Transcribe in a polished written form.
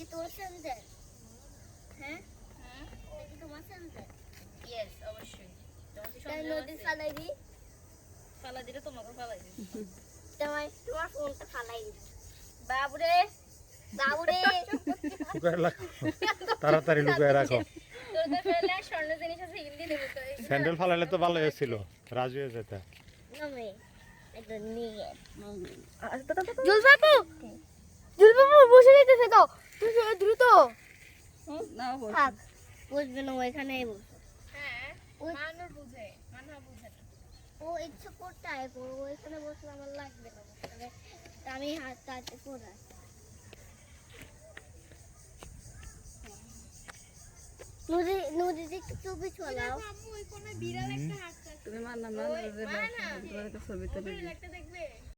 কি তোর স্যান্ডেল? হ্যাঁ এটা কি তোমার স্যান্ডেল? ইয়েস অবশ্যই তাই নদী ফালাই দি ফালা দিলে তোমাকে ফালাই দিই তোমার ফোনটা ফালাই দি বাবুরে বাবুরে লুকায় রাখো তাড়াতাড়ি লুকায় রাখো তোদের ফেলে স্বর্ণ জিনিস আছে হিন্দি দেবো তো স্যান্ডেল ফালাইলে তো ভালো হয়েছিল রাজু হয়ে যেত নমে এটা নিয়ে জুলবাবু বসে যাইতেছে তো তুই দ্রুত না থাক বুঝবে না ওইখানেই বসো হ্যাঁ মানুষ বুঝে মানুষ বুঝে না ও ইচ্ছা করতে আয় করবো ওইখানে বসলে আমার লাগবে না বসলে আমি হাতটা হাতে করে নদীতে একটু ছবি চলাও আম্মু ওই কোণে বিড়াল একটা হাঁটছে তুমি মার নাম না ওই মা না ছবিতে দেখবে